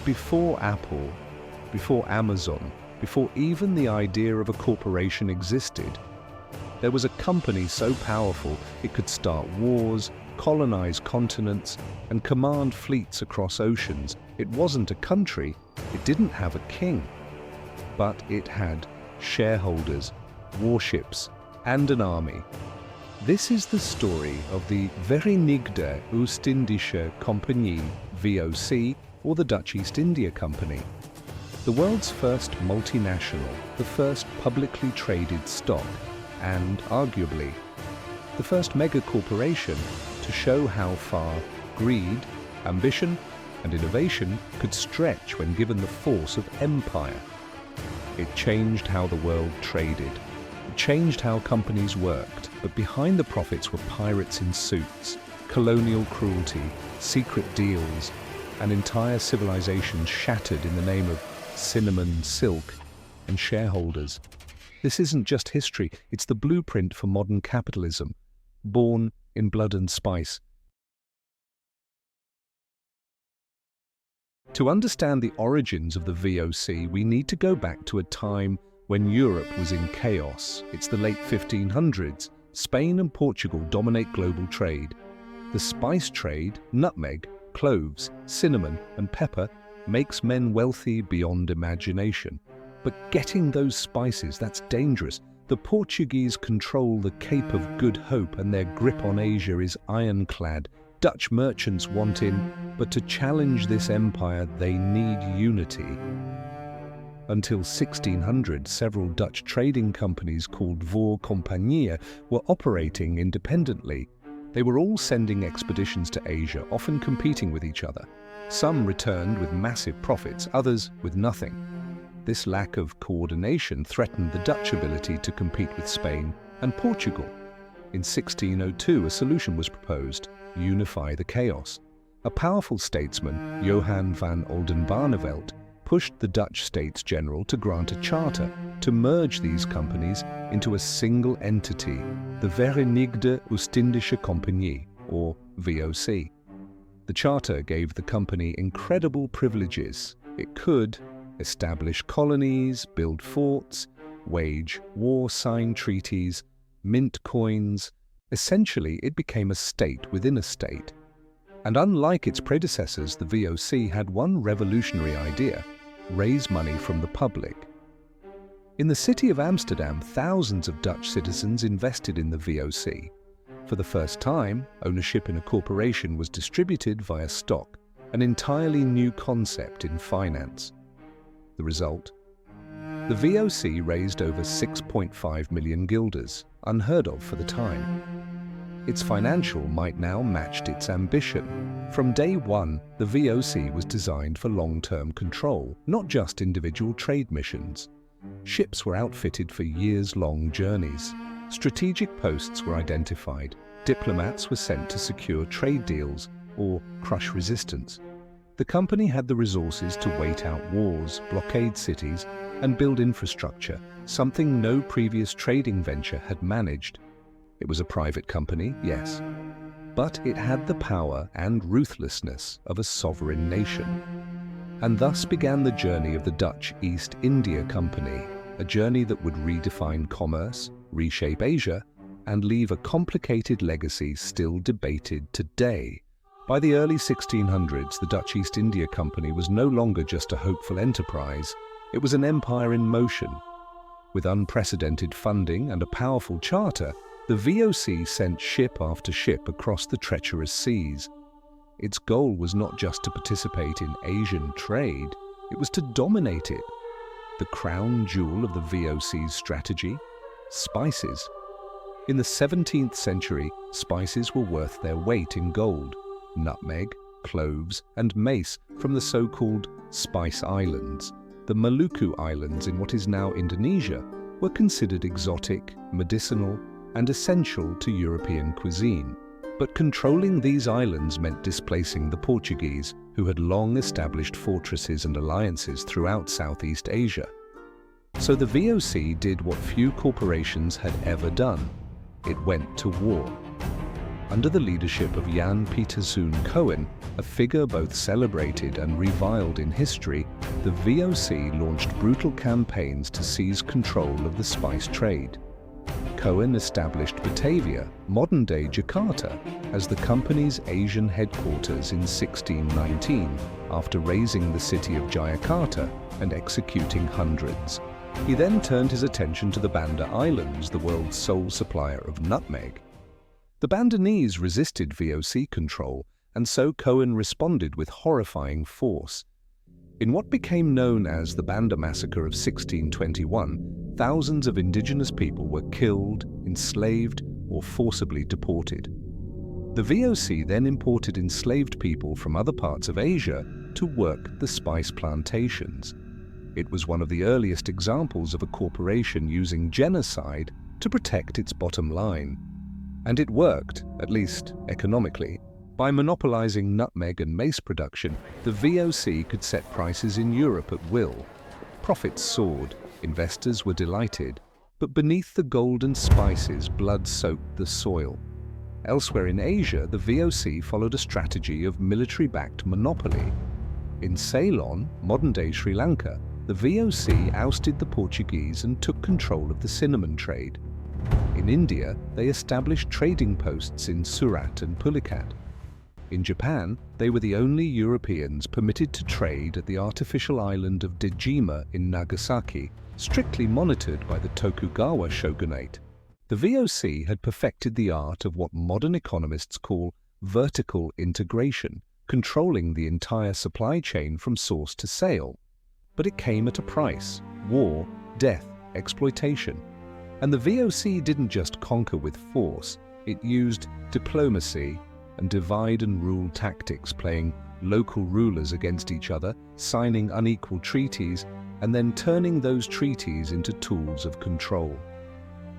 before Apple, before Amazon, before even the idea of a corporation existed, there was a company so powerful it could start wars, colonize continents, and command fleets across oceans. It wasn't a country, it didn't have a king, but it had shareholders, warships, and an army. This is the story of the Verenigde Oostindische Compagnie, VOC, or the Dutch East India Company. The world's first multinational, the first publicly traded stock, and, arguably, the first mega-corporation to show how far greed, ambition, and innovation could stretch when given the force of empire. It changed how the world traded. It changed how companies worked, but behind the profits were pirates in suits, colonial cruelty, secret deals, and entire civilizations shattered in the name of cinnamon, silk, and shareholders. This isn't just history, it's the blueprint for modern capitalism, born in blood and spice. To understand the origins of the VOC, we need to go back to a time when Europe was in chaos. It's the late 1500s. Spain and Portugal dominate global trade. The spice trade, nutmeg, cloves, cinnamon, and pepper, makes men wealthy beyond imagination. But getting those spices, that's dangerous. The Portuguese control the Cape of Good Hope and their grip on Asia is ironclad. Dutch merchants want in, but to challenge this empire, they need unity. Until 1600, several Dutch trading companies called VOC were operating independently. They were all sending expeditions to Asia, often competing with each other. Some returned with massive profits, others with nothing. This lack of coordination threatened the Dutch ability to compete with Spain and Portugal. In 1602, a solution was proposed: unify the chaos. A powerful statesman, Johan van Oldenbarnevelt, pushed the Dutch States General to grant a charter to merge these companies into a single entity, the Verenigde Oostindische Compagnie, or VOC. The charter gave the company incredible privileges. It could establish colonies, build forts, wage war, sign treaties, mint coins. Essentially, it became a state within a state. And unlike its predecessors, the VOC had one revolutionary idea: raise money from the public. In the city of Amsterdam, thousands of Dutch citizens invested in the VOC. For the first time, ownership in a corporation was distributed via stock, an entirely new concept in finance. The result? The VOC raised over 6.5 million guilders, unheard of for the time. Its financial might now matched its ambition. From day one, the VOC was designed for long-term control, not just individual trade missions. Ships were outfitted for years-long journeys. Strategic posts were identified. Diplomats were sent to secure trade deals or crush resistance. The company had the resources to wait out wars, blockade cities, and build infrastructure, something no previous trading venture had managed. It was a private company, yes, but it had the power and ruthlessness of a sovereign nation. And thus began the journey of the Dutch East India Company, a journey that would redefine commerce, reshape Asia, and leave a complicated legacy still debated today. By the early 1600s, the Dutch East India Company was no longer just a hopeful enterprise. It was an empire in motion. With unprecedented funding and a powerful charter, the VOC sent ship after ship across the treacherous seas. Its goal was not just to participate in Asian trade, it was to dominate it. The crown jewel of the VOC's strategy? Spices. In the 17th century, spices were worth their weight in gold. Nutmeg, cloves, and mace from the so-called Spice Islands, the Maluku Islands in what is now Indonesia, were considered exotic, medicinal, and essential to European cuisine. But controlling these islands meant displacing the Portuguese, who had long established fortresses and alliances throughout Southeast Asia. So the VOC did what few corporations had ever done. It went to war. Under the leadership of Jan Pieterszoon Cohen, a figure both celebrated and reviled in history, the VOC launched brutal campaigns to seize control of the spice trade. Cohen established Batavia, modern-day Jakarta, as the company's Asian headquarters in 1619, after razing the city of Jayakarta and executing hundreds. He then turned his attention to the Banda Islands, the world's sole supplier of nutmeg. The Bandanese resisted VOC control, and so Cohen responded with horrifying force. In what became known as the Banda Massacre of 1621, thousands of indigenous people were killed, enslaved, or forcibly deported. The VOC then imported enslaved people from other parts of Asia to work the spice plantations. It was one of the earliest examples of a corporation using genocide to protect its bottom line. And it worked, at least economically. By monopolizing nutmeg and mace production, the VOC could set prices in Europe at will. Profits soared, investors were delighted, but beneath the gold and spices, blood soaked the soil. Elsewhere in Asia, the VOC followed a strategy of military-backed monopoly. In Ceylon, modern-day Sri Lanka, the VOC ousted the Portuguese and took control of the cinnamon trade. In India, they established trading posts in Surat and Pulicat. In Japan, they were the only Europeans permitted to trade at the artificial island of Dejima in Nagasaki, strictly monitored by the Tokugawa shogunate. The VOC had perfected the art of what modern economists call vertical integration, controlling the entire supply chain from source to sale. But it came at a price: war, death, exploitation. And the VOC didn't just conquer with force, it used diplomacy and divide-and-rule tactics, playing local rulers against each other, signing unequal treaties, and then turning those treaties into tools of control.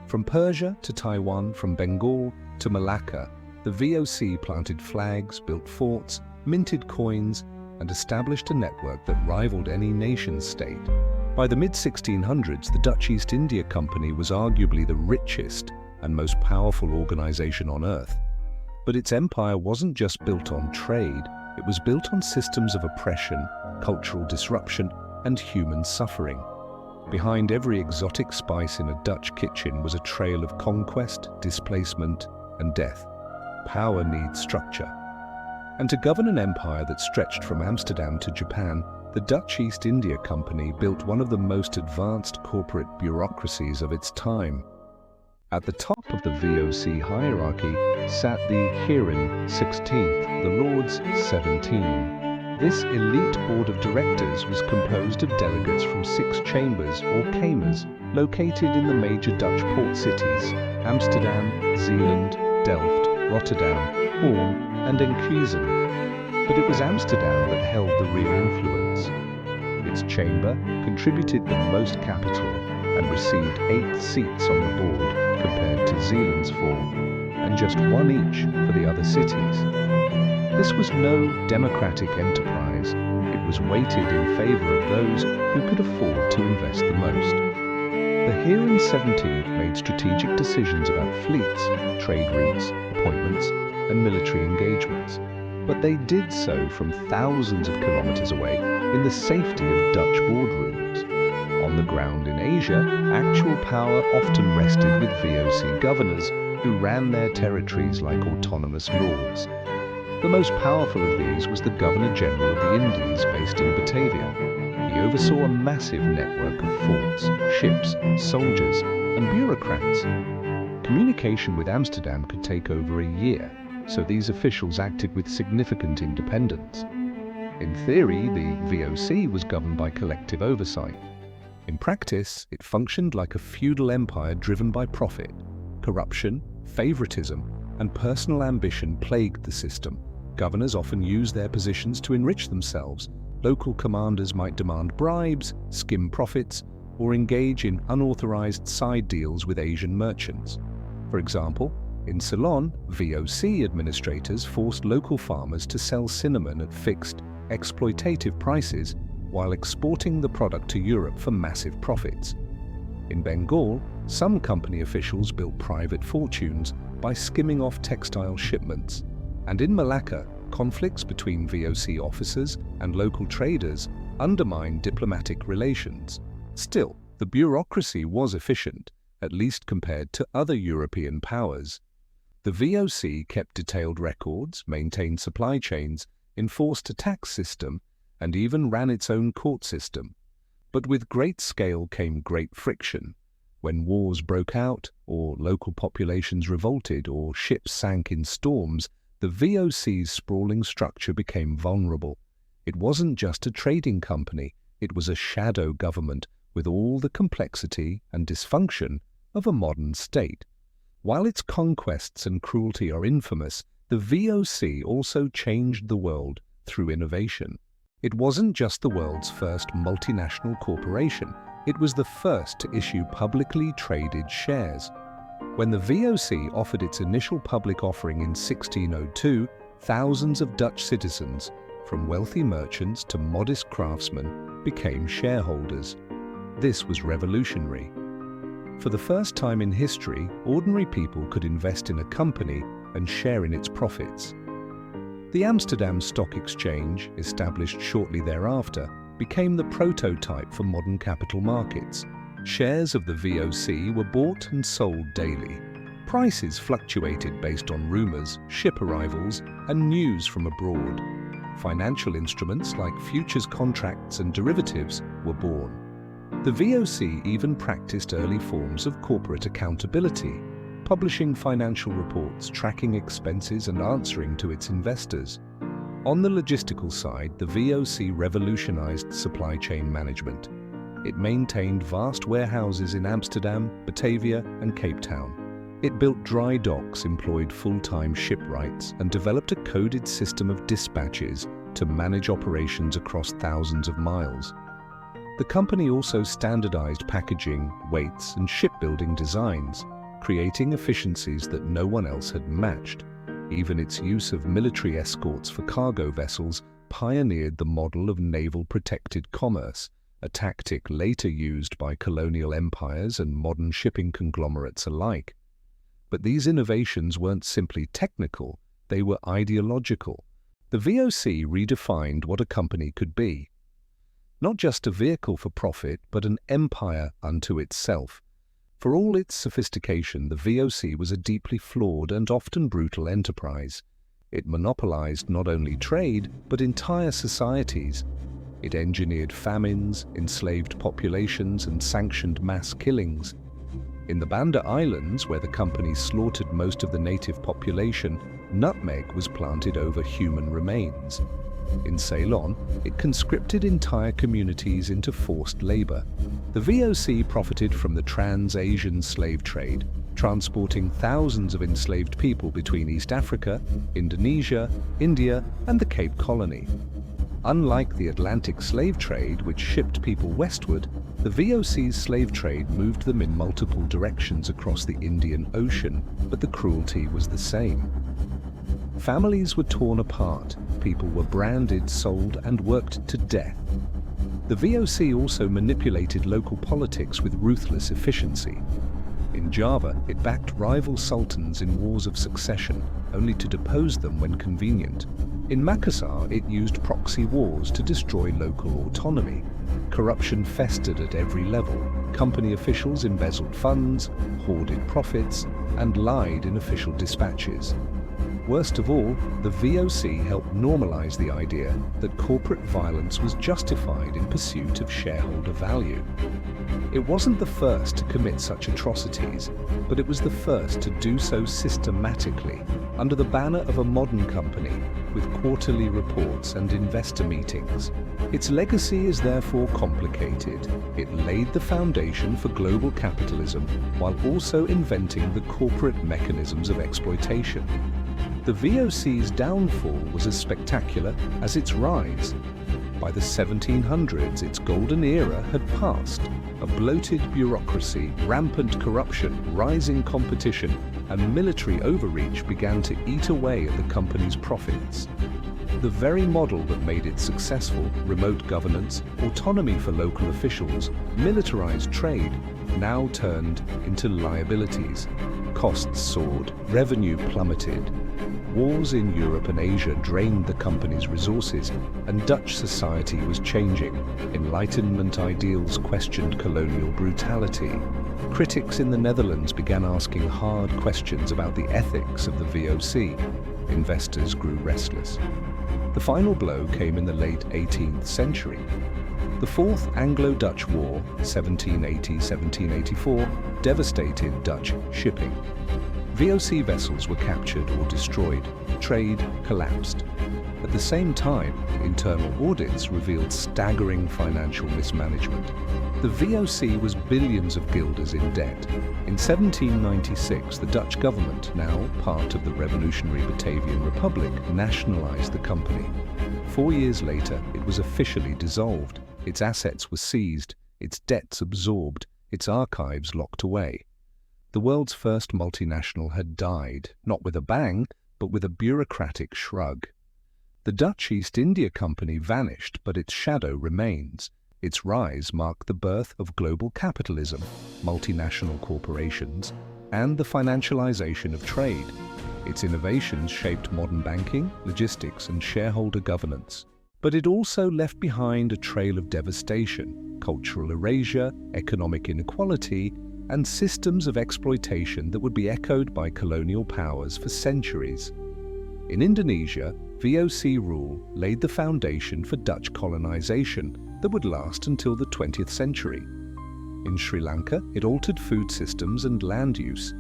From Persia to Taiwan, from Bengal to Malacca, the VOC planted flags, built forts, minted coins, and established a network that rivaled any nation-state. By the mid-1600s, the Dutch East India Company was arguably the richest and most powerful organization on earth. But its empire wasn't just built on trade, it was built on systems of oppression, cultural disruption, and human suffering. Behind every exotic spice in a Dutch kitchen was a trail of conquest, displacement, and death. Power needs structure. And to govern an empire that stretched from Amsterdam to Japan, the Dutch East India Company built one of the most advanced corporate bureaucracies of its time. At the top of the VOC hierarchy sat the Heeren 16th, the Lords 17. This elite board of directors was composed of delegates from 6 chambers or kamers located in the major Dutch port cities: Amsterdam, Zeeland, Delft, Rotterdam, Hoorn, and Enkhuizen. But it was Amsterdam that held the real influence. Its chamber contributed the most capital and received 8 seats on the board compared to Zeeland's 4, and just 1 each for the other cities. This was no democratic enterprise. It was weighted in favor of those who could afford to invest the most. The Heeren 17th made strategic decisions about fleets, trade routes, appointments, and military engagements. But they did so from thousands of kilometers away in the safety of Dutch boardrooms. On the ground in Asia, actual power often rested with VOC governors who ran their territories like autonomous lords. The most powerful of these was the Governor-General of the Indies, based in Batavia. He oversaw a massive network of forts, ships, soldiers, and bureaucrats. Communication with Amsterdam could take over a year, so these officials acted with significant independence. In theory, the VOC was governed by collective oversight. In practice, it functioned like a feudal empire driven by profit. Corruption, favoritism, and personal ambition plagued the system. Governors often used their positions to enrich themselves. Local commanders might demand bribes, skim profits, or engage in unauthorized side deals with Asian merchants. For example, in Ceylon, VOC administrators forced local farmers to sell cinnamon at fixed, exploitative prices while exporting the product to Europe for massive profits. In Bengal, some company officials built private fortunes, by skimming off textile shipments. And in Malacca, conflicts between VOC officers and local traders undermined diplomatic relations. Still, the bureaucracy was efficient, at least compared to other European powers. The VOC kept detailed records, maintained supply chains, enforced a tax system, and even ran its own court system. But with great scale came great friction. When wars broke out, or local populations revolted, or ships sank in storms, the VOC's sprawling structure became vulnerable. It wasn't just a trading company, it was a shadow government with all the complexity and dysfunction of a modern state. While its conquests and cruelty are infamous, the VOC also changed the world through innovation. It wasn't just the world's first multinational corporation, it was the first to issue publicly traded shares. When the VOC offered its initial public offering in 1602, thousands of Dutch citizens, from wealthy merchants to modest craftsmen, became shareholders. This was revolutionary. For the first time in history, ordinary people could invest in a company and share in its profits. The Amsterdam Stock Exchange, established shortly thereafter, became the prototype for modern capital markets. Shares of the VOC were bought and sold daily. Prices fluctuated based on rumors, ship arrivals, and news from abroad. Financial instruments like futures contracts and derivatives were born. The VOC even practiced early forms of corporate accountability, publishing financial reports, tracking expenses, and answering to its investors. On the logistical side, the VOC revolutionized supply chain management. It maintained vast warehouses in Amsterdam, Batavia, and Cape Town. It built dry docks, employed full-time shipwrights, and developed a coded system of dispatches to manage operations across thousands of miles. The company also standardized packaging, weights, and shipbuilding designs, creating efficiencies that no one else had matched. Even its use of military escorts for cargo vessels pioneered the model of naval protected commerce, a tactic later used by colonial empires and modern shipping conglomerates alike. But these innovations weren't simply technical, they were ideological. The VOC redefined what a company could be. Not just a vehicle for profit, but an empire unto itself. For all its sophistication, the VOC was a deeply flawed and often brutal enterprise. It monopolized not only trade, but entire societies. It engineered famines, enslaved populations, and sanctioned mass killings. In the Banda Islands, where the company slaughtered most of the native population, nutmeg was planted over human remains. In Ceylon, it conscripted entire communities into forced labor. The VOC profited from the trans-Asian slave trade, transporting thousands of enslaved people between East Africa, Indonesia, India, and the Cape Colony. Unlike the Atlantic slave trade, which shipped people westward, the VOC's slave trade moved them in multiple directions across the Indian Ocean, but the cruelty was the same. Families were torn apart, people were branded, sold, and worked to death. The VOC also manipulated local politics with ruthless efficiency. In Java, it backed rival sultans in wars of succession, only to depose them when convenient. In Makassar, it used proxy wars to destroy local autonomy. Corruption festered at every level. Company officials embezzled funds, hoarded profits, and lied in official dispatches. Worst of all, the VOC helped normalize the idea that corporate violence was justified in pursuit of shareholder value. It wasn't the first to commit such atrocities, but it was the first to do so systematically, under the banner of a modern company, with quarterly reports and investor meetings. Its legacy is therefore complicated. It laid the foundation for global capitalism while also inventing the corporate mechanisms of exploitation. The VOC's downfall was as spectacular as its rise. By the 1700s, its golden era had passed. A bloated bureaucracy, rampant corruption, rising competition, and military overreach began to eat away at the company's profits. The very model that made it successful, remote governance, autonomy for local officials, militarized trade, now turned into liabilities. Costs soared, revenue plummeted. Wars in Europe and Asia drained the company's resources, and Dutch society was changing. Enlightenment ideals questioned colonial brutality. Critics in the Netherlands began asking hard questions about the ethics of the VOC. Investors grew restless. The final blow came in the late 18th century. The Fourth Anglo-Dutch War, 1780-1784, devastated Dutch shipping. VOC vessels were captured or destroyed. Trade collapsed. At the same time, internal audits revealed staggering financial mismanagement. The VOC was billions of guilders in debt. In 1796, the Dutch government, now part of the revolutionary Batavian Republic, nationalized the company. 4 years later, it was officially dissolved. Its assets were seized, its debts absorbed, its archives locked away. The world's first multinational had died, not with a bang, but with a bureaucratic shrug. The Dutch East India Company vanished, but its shadow remains. Its rise marked the birth of global capitalism, multinational corporations, and the financialization of trade. Its innovations shaped modern banking, logistics, and shareholder governance. But it also left behind a trail of devastation, cultural erasure, economic inequality, and systems of exploitation that would be echoed by colonial powers for centuries. In Indonesia, VOC rule laid the foundation for Dutch colonization that would last until the 20th century. In Sri Lanka, it altered food systems and land use.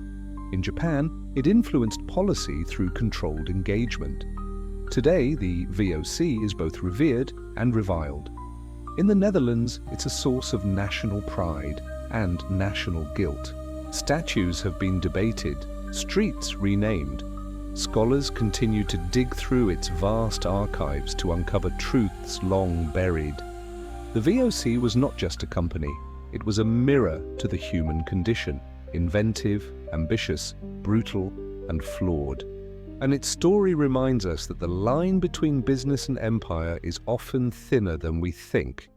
In Japan, it influenced policy through controlled engagement. Today, the VOC is both revered and reviled. In the Netherlands, it's a source of national pride and national guilt. Statues have been debated, streets renamed. Scholars continue to dig through its vast archives to uncover truths long buried. The VOC was not just a company, it was a mirror to the human condition, inventive, ambitious, brutal, and flawed. And its story reminds us that the line between business and empire is often thinner than we think.